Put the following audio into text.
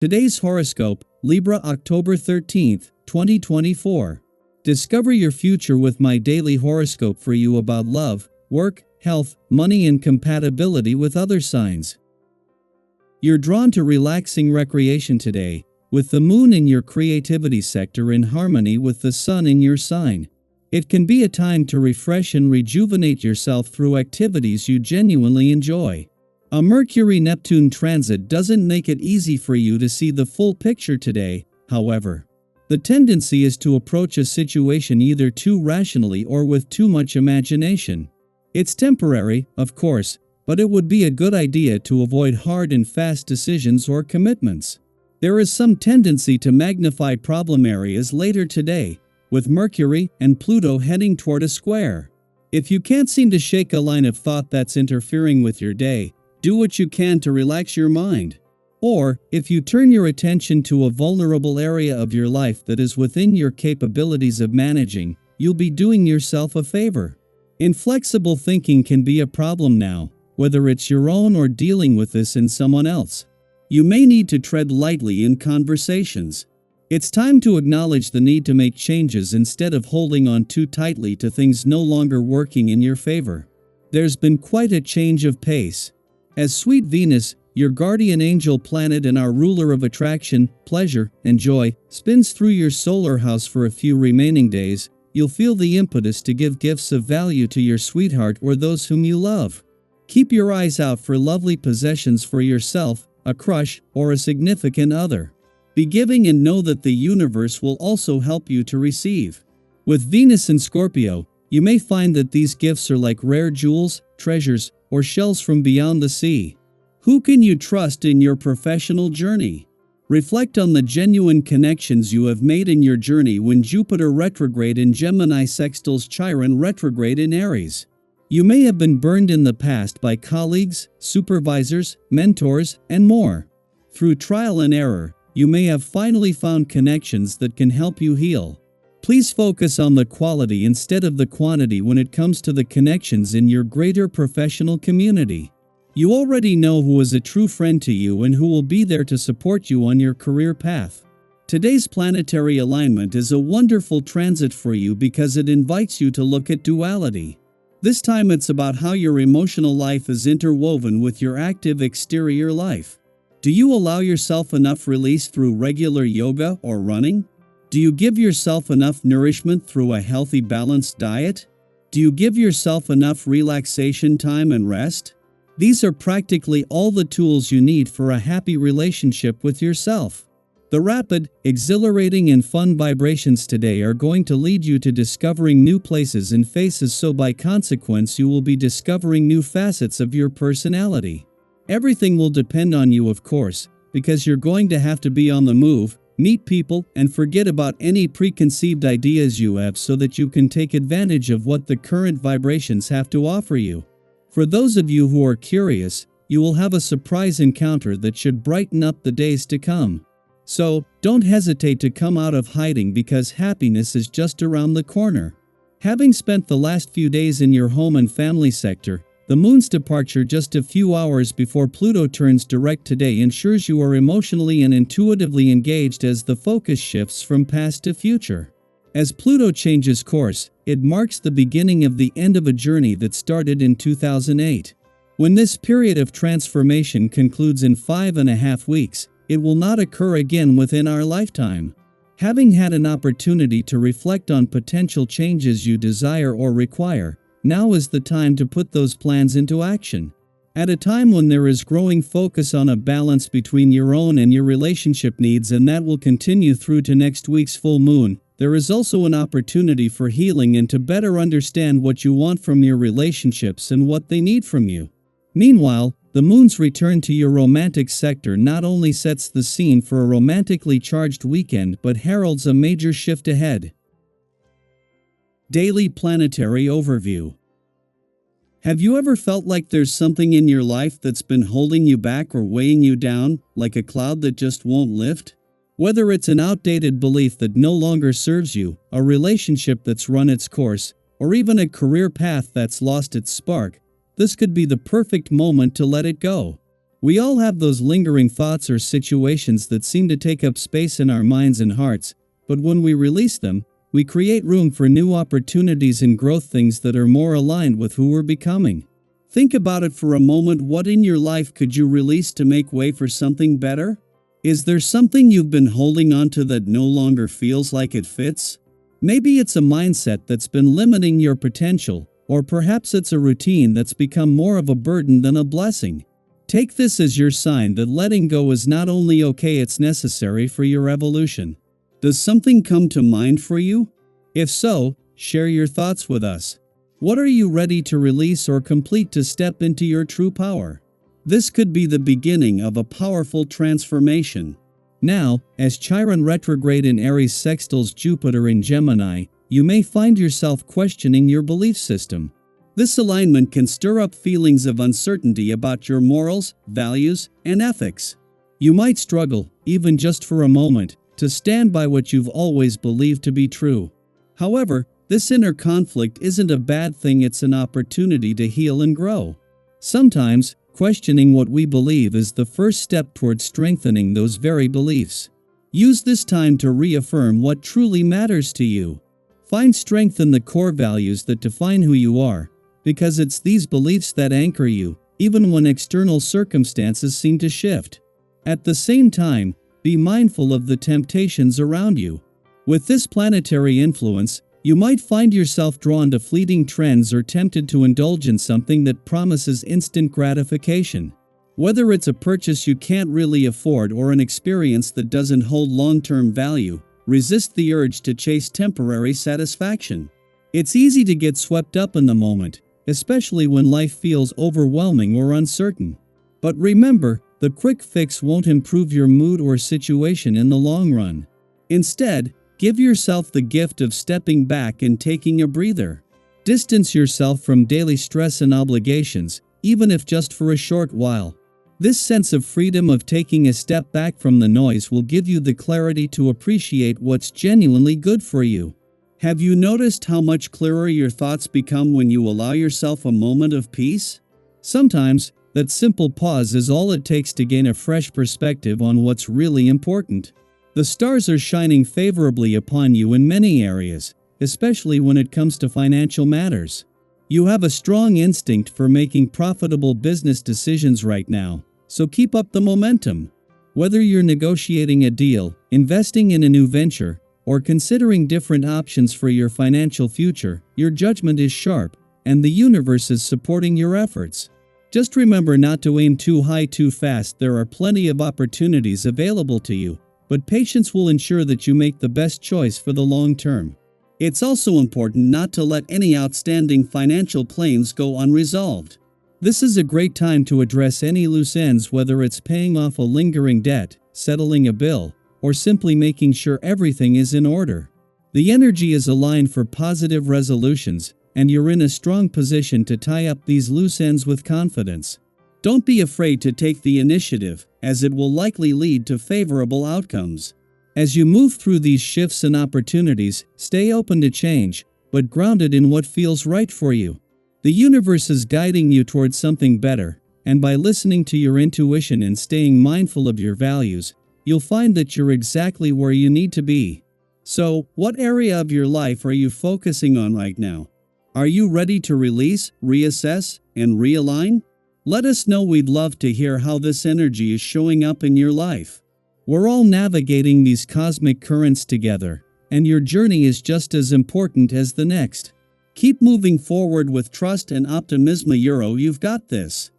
Today's horoscope, Libra October 13th, 2024. Discover your future with my daily horoscope for you about love, work, health, money and compatibility with other signs. You're drawn to relaxing recreation today, with the moon in your creativity sector in harmony with the sun in your sign. It can be a time to refresh and rejuvenate yourself through activities you genuinely enjoy. A Mercury-Neptune transit doesn't make it easy for you to see the full picture today, however. The tendency is to approach a situation either too rationally or with too much imagination. It's temporary, of course, but it would be a good idea to avoid hard and fast decisions or commitments. There is some tendency to magnify problem areas later today, with Mercury and Pluto heading toward a square. If you can't seem to shake a line of thought that's interfering with your day, do what you can to relax your mind. Or, if you turn your attention to a vulnerable area of your life that is within your capabilities of managing, you'll be doing yourself a favor. Inflexible thinking can be a problem now, whether it's your own or dealing with this in someone else. You may need to tread lightly in conversations. It's time to acknowledge the need to make changes instead of holding on too tightly to things no longer working in your favor. There's been quite a change of pace. As sweet Venus, your guardian angel planet and our ruler of attraction, pleasure, and joy, spins through your solar house for a few remaining days, you'll feel the impetus to give gifts of value to your sweetheart or those whom you love. Keep your eyes out for lovely possessions for yourself, a crush, or a significant other. Be giving and know that the universe will also help you to receive. With Venus in Scorpio, you may find that these gifts are like rare jewels, treasures, or shells from beyond the sea. Who can you trust in your professional journey? Reflect on the genuine connections you have made in your journey when Jupiter retrograde in Gemini sextiles Chiron retrograde in Aries. You may have been burned in the past by colleagues, supervisors, mentors, and more. Through trial and error, you may have finally found connections that can help you heal. Please focus on the quality instead of the quantity when it comes to the connections in your greater professional community. You already know who is a true friend to you and who will be there to support you on your career path. Today's planetary alignment is a wonderful transit for you because it invites you to look at duality. This time it's about how your emotional life is interwoven with your active exterior life. Do you allow yourself enough release through regular yoga or running? Do you give yourself enough nourishment through a healthy, balanced diet? Do you give yourself enough relaxation time and rest? These are practically all the tools you need for a happy relationship with yourself. The rapid, exhilarating and fun vibrations today are going to lead you to discovering new places and faces, so by consequence you will be discovering new facets of your personality. Everything will depend on you, of course, because you're going to have to be on the move, meet people, and forget about any preconceived ideas you have so that you can take advantage of what the current vibrations have to offer you. For those of you who are curious, you will have a surprise encounter that should brighten up the days to come. So, don't hesitate to come out of hiding because happiness is just around the corner. Having spent the last few days in your home and family sector, the moon's departure just a few hours before Pluto turns direct today ensures you are emotionally and intuitively engaged as the focus shifts from past to future. As Pluto changes course, it marks the beginning of the end of a journey that started in 2008. When this period of transformation concludes in 5.5 weeks, it will not occur again within our lifetime. Having had an opportunity to reflect on potential changes you desire or require, now is the time to put those plans into action. At a time when there is growing focus on a balance between your own and your relationship needs, and that will continue through to next week's full moon, there is also an opportunity for healing and to better understand what you want from your relationships and what they need from you. Meanwhile, the moon's return to your romantic sector not only sets the scene for a romantically charged weekend but heralds a major shift ahead. Daily Planetary Overview. Have you ever felt like there's something in your life that's been holding you back or weighing you down, like a cloud that just won't lift? Whether it's an outdated belief that no longer serves you, a relationship that's run its course, or even a career path that's lost its spark, this could be the perfect moment to let it go. We all have those lingering thoughts or situations that seem to take up space in our minds and hearts, but when we release them, we create room for new opportunities and growth, things that are more aligned with who we're becoming. Think about it for a moment. What in your life could you release to make way for something better? Is there something you've been holding on to that no longer feels like it fits? Maybe it's a mindset that's been limiting your potential, or perhaps it's a routine that's become more of a burden than a blessing. Take this as your sign that letting go is not only okay, it's necessary for your evolution. Does something come to mind for you? If so, share your thoughts with us. What are you ready to release or complete to step into your true power? This could be the beginning of a powerful transformation. Now, as Chiron retrograde in Aries sextiles Jupiter in Gemini, you may find yourself questioning your belief system. This alignment can stir up feelings of uncertainty about your morals, values, and ethics. You might struggle, even just for a moment, to stand by what you've always believed to be true. However, this inner conflict isn't a bad thing, it's an opportunity to heal and grow. Sometimes, questioning what we believe is the first step towards strengthening those very beliefs. Use this time to reaffirm what truly matters to you. Find strength in the core values that define who you are, because it's these beliefs that anchor you, even when external circumstances seem to shift. At the same time, be mindful of the temptations around you. With this planetary influence, you might find yourself drawn to fleeting trends or tempted to indulge in something that promises instant gratification. Whether it's a purchase you can't really afford or an experience that doesn't hold long-term value, resist the urge to chase temporary satisfaction. It's easy to get swept up in the moment, especially when life feels overwhelming or uncertain. But remember, the quick fix won't improve your mood or situation in the long run. Instead, give yourself the gift of stepping back and taking a breather. Distance yourself from daily stress and obligations, even if just for a short while. This sense of freedom of taking a step back from the noise will give you the clarity to appreciate what's genuinely good for you. Have you noticed how much clearer your thoughts become when you allow yourself a moment of peace? Sometimes, that simple pause is all it takes to gain a fresh perspective on what's really important. The stars are shining favorably upon you in many areas, especially when it comes to financial matters. You have a strong instinct for making profitable business decisions right now, so keep up the momentum. Whether you're negotiating a deal, investing in a new venture, or considering different options for your financial future, your judgment is sharp, and the universe is supporting your efforts. Just remember not to aim too high too fast. There are plenty of opportunities available to you, but patience will ensure that you make the best choice for the long term. It's also important not to let any outstanding financial claims go unresolved. This is a great time to address any loose ends, whether it's paying off a lingering debt, settling a bill, or simply making sure everything is in order. The energy is aligned for positive resolutions, and you're in a strong position to tie up these loose ends with confidence. Don't be afraid to take the initiative, as it will likely lead to favorable outcomes. As you move through these shifts and opportunities, stay open to change, but grounded in what feels right for you. The universe is guiding you towards something better, and by listening to your intuition and staying mindful of your values, you'll find that you're exactly where you need to be. So, what area of your life are you focusing on right now? Are you ready to release, reassess, and realign? Let us know. We'd love to hear how this energy is showing up in your life. We're all navigating these cosmic currents together, and your journey is just as important as the next. Keep moving forward with trust and optimism. You've got this.